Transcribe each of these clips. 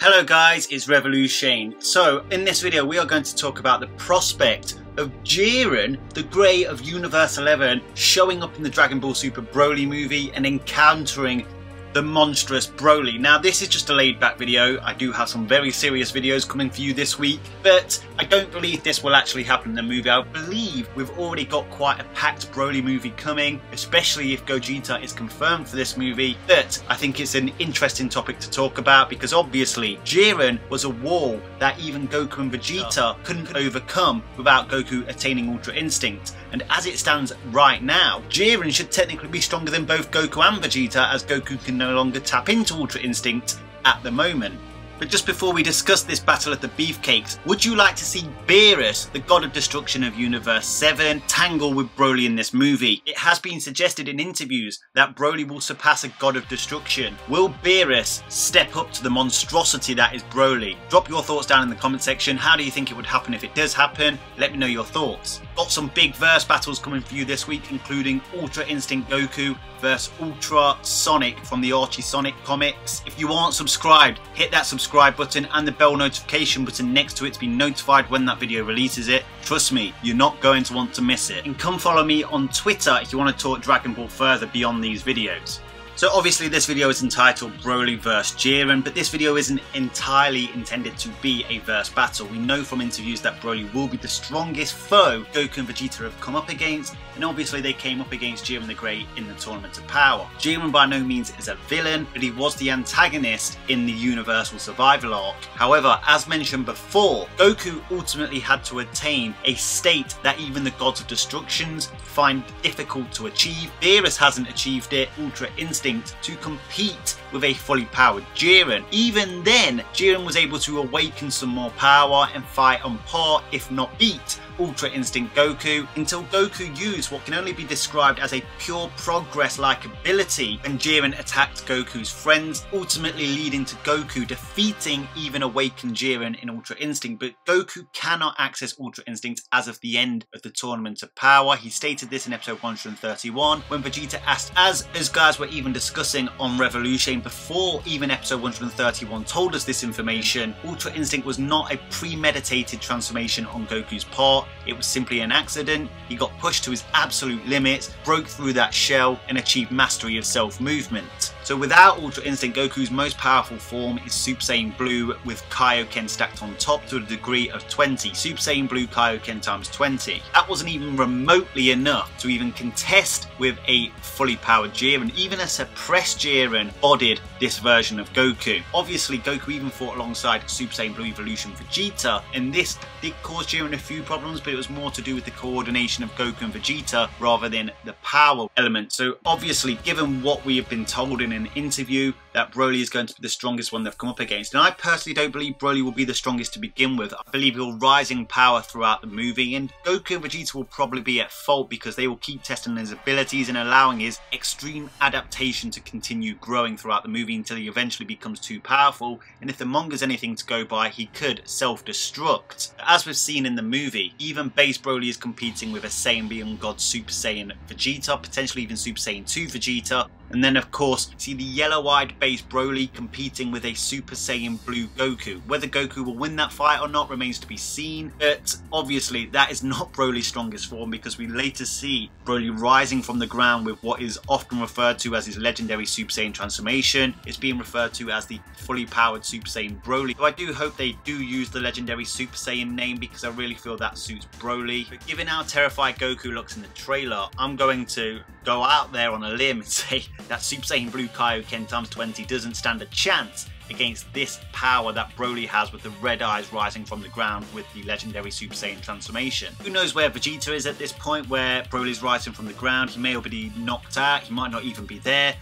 Hello guys, it's Revolution. So in this video we are going to talk about the prospect of Jiren, the Grey of Universe 11, showing up in the Dragon Ball Super Broly movie and encountering the monstrous Broly. Now this is just a laid back video. I do have some very serious videos coming for you this week, but I don't believe this will actually happen in the movie. I believe we've already got quite a packed Broly movie coming, especially if Gogeta is confirmed for this movie. But I think it's an interesting topic to talk about because obviously Jiren was a wall that even Goku and Vegeta couldn't overcome without Goku attaining Ultra Instinct. And as it stands right now, Jiren should technically be stronger than both Goku and Vegeta, as Goku can no longer tap into Ultra Instinct at the moment. But just before we discuss this battle of the beefcakes, would you like to see Beerus, the god of destruction of Universe 7, tangle with Broly in this movie? It has been suggested in interviews that Broly will surpass a god of destruction. Will Beerus step up to the monstrosity that is Broly? Drop your thoughts down in the comment section. How do you think it would happen if it does happen? Let me know your thoughts. Got some big verse battles coming for you this week, including Ultra Instinct Goku versus Ultra Sonic from the Archie Sonic comics. If you aren't subscribed, hit that subscribe button and the bell notification button next to it to be notified when that video releases it. Trust me, you're not going to want to miss it. And come follow me on Twitter if you want to talk Dragon Ball further beyond these videos. So obviously this video is entitled Broly vs Jiren, but this video isn't entirely intended to be a verse battle. We know from interviews that Broly will be the strongest foe Goku and Vegeta have come up against, and obviously they came up against Jiren the Grey in the Tournament of Power. Jiren by no means is a villain, but he was the antagonist in the Universal Survival arc. However, as mentioned before, Goku ultimately had to attain a state that even the Gods of Destructions find difficult to achieve. Beerus hasn't achieved it, Ultra Instinct, to compete with a fully powered Jiren. Even then, Jiren was able to awaken some more power and fight on par, if not beat, Ultra Instinct Goku, until Goku used what can only be described as a pure progress-like ability when Jiren attacked Goku's friends, ultimately leading to Goku defeating even awakened Jiren in Ultra Instinct. But Goku cannot access Ultra Instinct as of the end of the Tournament of Power. He stated this in episode 131 when Vegeta asked, as guys were even discussing on Revolution before even episode 131 told us this information, Ultra Instinct was not a premeditated transformation on Goku's part. It was simply an accident. He got pushed to his absolute limits, broke through that shell and achieved mastery of self-movement. So without Ultra Instinct, Goku's most powerful form is Super Saiyan Blue with Kaioken stacked on top to a degree of 20. Super Saiyan Blue Kaioken times 20. That wasn't even remotely enough to even contest with a fully powered Jiren. Even a suppressed Jiren bodied this version of Goku. Obviously Goku even fought alongside Super Saiyan Blue Evolution Vegeta, and this did cause Jiren a few problems, but it was more to do with the coordination of Goku and Vegeta rather than the power element. So obviously, given what we have been told in an interview, that Broly is going to be the strongest one they've come up against, and I personally don't believe Broly will be the strongest to begin with. I believe he'll rise in power throughout the movie, and Goku and Vegeta will probably be at fault because they will keep testing his abilities and allowing his extreme adaptation to continue growing throughout the movie until he eventually becomes too powerful, and if the manga's anything to go by, he could self-destruct. As we've seen in the movie, even base Broly is competing with a Saiyan Beyond God Super Saiyan Vegeta, potentially even Super Saiyan 2 Vegeta. And then of course, see the yellow-eyed base Broly competing with a Super Saiyan Blue Goku. Whether Goku will win that fight or not remains to be seen, but obviously that is not Broly's strongest form, because we later see Broly rising from the ground with what is often referred to as his legendary Super Saiyan transformation. It's being referred to as the fully powered Super Saiyan Broly. So I do hope they do use the legendary Super Saiyan name because I really feel that suits Broly. But given how terrified Goku looks in the trailer, I'm going to go out there on a limb and say that Super Saiyan Blue Kaioken times 20 doesn't stand a chance against this power that Broly has with the red eyes rising from the ground with the legendary Super Saiyan transformation. Who knows where Vegeta is at this point where Broly's rising from the ground? He may already be knocked out, he might not even be there.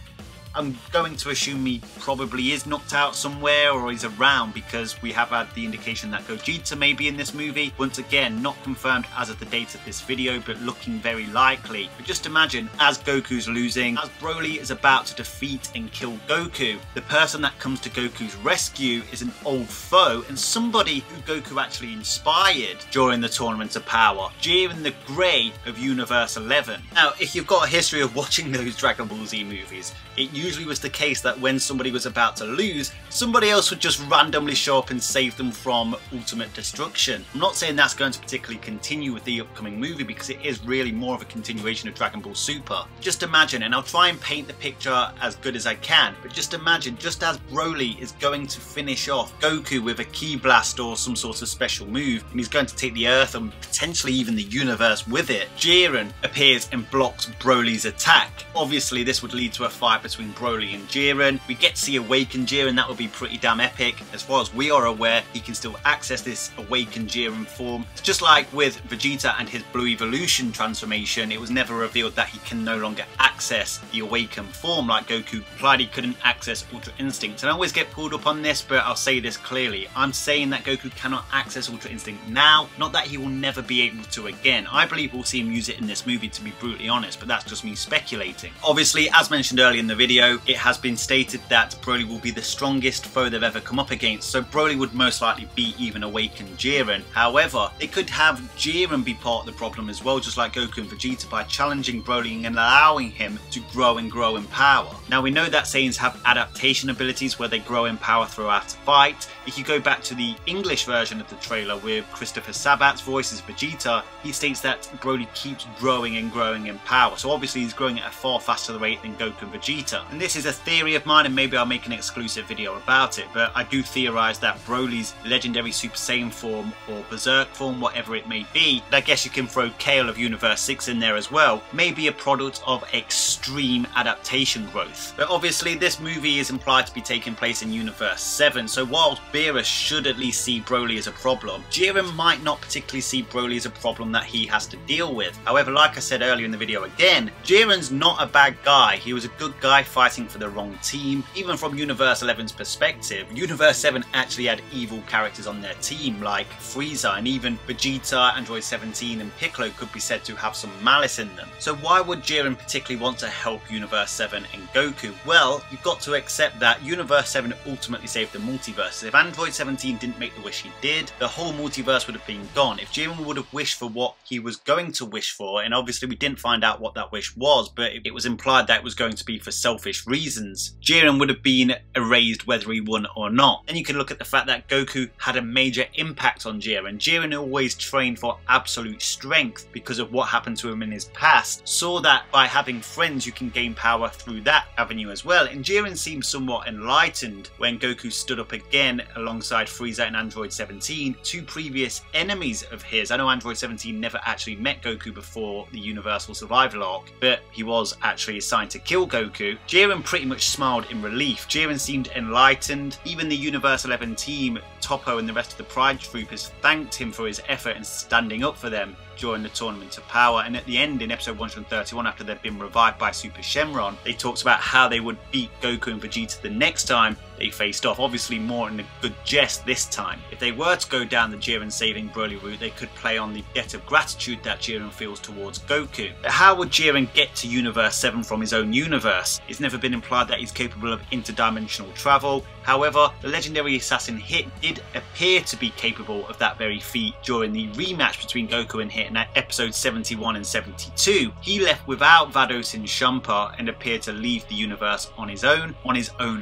I'm going to assume he probably is knocked out somewhere or he's around, because we have had the indication that Gogeta may be in this movie. Once again, not confirmed as of the date of this video, but looking very likely. But just imagine, as Goku's losing, as Broly is about to defeat and kill Goku, the person that comes to Goku's rescue is an old foe and somebody who Goku actually inspired during the Tournament of Power, Jiren the Grey of Universe 11. Now, if you've got a history of watching those Dragon Ball Z movies, it usually was the case that when somebody was about to lose, somebody else would just randomly show up and save them from ultimate destruction. I'm not saying that's going to particularly continue with the upcoming movie because it is really more of a continuation of Dragon Ball Super. Just imagine, and I'll try and paint the picture as good as I can, but just imagine, just as Broly is going to finish off Goku with a Ki Blast or some sort of special move, and he's going to take the Earth and potentially even the universe with it, Jiren appears and blocks Broly's attack. Obviously this would lead to a fight between Broly and Jiren. We get to see Awakened Jiren, that would be pretty damn epic. As far as we are aware, he can still access this Awakened Jiren form. Just like with Vegeta and his Blue Evolution transformation, it was never revealed that he can no longer access the Awakened form like Goku implied he couldn't access Ultra Instinct. And I always get pulled up on this, but I'll say this clearly. I'm saying that Goku cannot access Ultra Instinct now, not that he will never be able to again. I believe we'll see him use it in this movie, to be brutally honest, but that's just me speculating. Obviously, as mentioned earlier in the video, it has been stated that Broly will be the strongest foe they've ever come up against, so Broly would most likely beat even Awakened Jiren. However, they could have Jiren be part of the problem as well, just like Goku and Vegeta, by challenging Broly and allowing him to grow and grow in power. Now, we know that Saiyans have adaptation abilities where they grow in power throughout a fight. If you go back to the English version of the trailer with Christopher Sabat's voice as Vegeta, he states that Broly keeps growing and growing in power, so obviously he's growing at a far faster rate than Goku and Vegeta. And this is a theory of mine, and maybe I'll make an exclusive video about it, but I do theorize that Broly's Legendary Super Saiyan form or Berserk form, whatever it may be, and I guess you can throw Kale of Universe 6 in there as well, may be a product of extreme adaptation growth. But obviously this movie is implied to be taking place in Universe 7, so whilst Beerus should at least see Broly as a problem, Jiren might not particularly see Broly as a problem that he has to deal with. However, like I said earlier in the video again, Jiren's not a bad guy. He was a good guy fighting for the wrong team. Even from Universe 11's perspective, Universe 7 actually had evil characters on their team like Frieza, and even Vegeta, Android 17 and Piccolo could be said to have some malice in them. So why would Jiren particularly want to help Universe 7 and Goku? Well, you've got to accept that Universe 7 ultimately saved the multiverse. If Android 17 didn't make the wish he did, the whole multiverse would have been gone. If Jiren would have wished for what he was going to wish for, and obviously we didn't find out what that wish was, but it was implied that it was going to be for selfish reasons, Jiren would have been erased whether he won or not. And you can look at the fact that Goku had a major impact on Jiren. Jiren always trained for absolute strength because of what happened to him in his past, saw that by having friends you can gain power through that avenue as well, and Jiren seemed somewhat enlightened when Goku stood up again alongside Frieza and Android 17, two previous enemies of his. I know Android 17 never actually met Goku before the Universal Survival Arc, but he was actually assigned to kill Goku. Jiren pretty much smiled in relief. Jiren seemed enlightened. Even the Universe 11 team, Toppo and the rest of the Pride Troopers thanked him for his effort in standing up for them during the Tournament of Power. And at the end, in episode 131, after they'd been revived by Super Shenron, they talked about how they would beat Goku and Vegeta the next time they faced off, obviously more in a good jest this time. If they were to go down the Jiren saving Broly route, they could play on the debt of gratitude that Jiren feels towards Goku. But how would Jiren get to Universe 7 from his own universe? It's never been implied that he's capable of interdimensional travel. However, the legendary assassin Hit did appear to be capable of that very feat during the rematch between Goku and Hit in episodes 71 and 72. He left without Vados and Champa and appeared to leave the universe on his own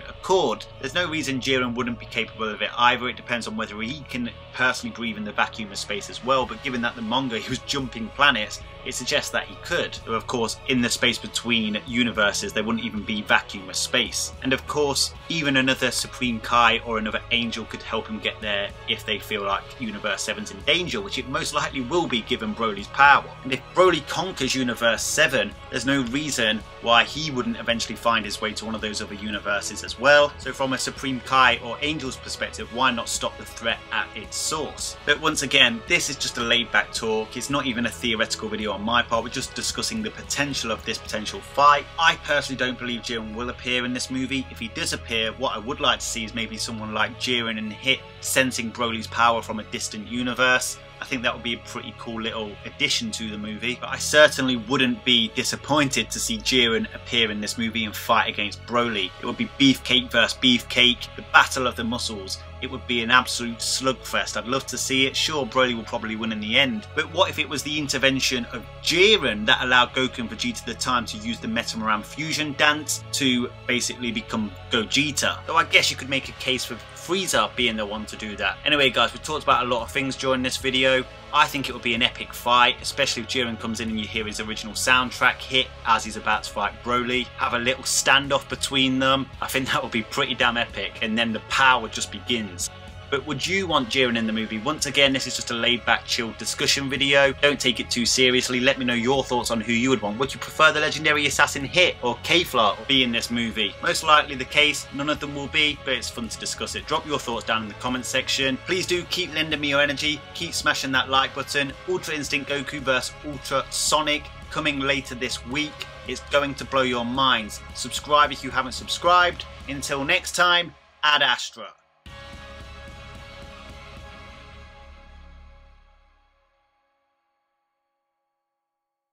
accord. There's no reason Jiren wouldn't be capable of it either. It depends on whether he can personally breathe in the vacuum of space as well, but given that the manga he was jumping planets, it suggests that he could. Though of course, in the space between universes, there wouldn't even be vacuum of space. And of course, even another Supreme Kai or another Angel could help him get there if they feel like Universe 7's in danger, which it most likely will be given Broly's power. And if Broly conquers Universe 7, there's no reason why he wouldn't eventually find his way to one of those other universes as well. So from a Supreme Kai or Angel's perspective, why not stop the threat at its source? But once again, this is just a laid back talk. It's not even a theoretical video on my part. We're just discussing the potential of this potential fight. I personally don't believe Jiren will appear in this movie. If he does appear, what I would like to see is maybe someone like Jiren and Hit sensing Broly's power from a distant universe, I think that would be a pretty cool little addition to the movie. But I certainly wouldn't be disappointed to see Jiren appear in this movie and fight against Broly. It would be beefcake versus beefcake, the battle of the muscles. It would be an absolute slugfest. I'd love to see it. Sure, Broly will probably win in the end, but what if it was the intervention of Jiren that allowed Goku and Vegeta the time to use the Metamaran fusion dance to basically become Gogeta? Though I guess you could make a case for Frieza being the one to do that. Anyway guys, we talked about a lot of things during this video. I think it would be an epic fight, especially if Jiren comes in and you hear his original soundtrack hit as he's about to fight Broly. Have a little standoff between them. I think that would be pretty damn epic, and then the power just begins. But would you want Jiren in the movie? Once again, this is just a laid-back, chilled discussion video. Don't take it too seriously. Let me know your thoughts on who you would want. Would you prefer the legendary assassin Hit or Kefla be in this movie? Most likely the case. None of them will be, but it's fun to discuss it. Drop your thoughts down in the comments section. Please do keep lending me your energy. Keep smashing that like button. Ultra Instinct Goku vs Ultra Sonic coming later this week. It's going to blow your minds. Subscribe if you haven't subscribed. Until next time, Ad Astra.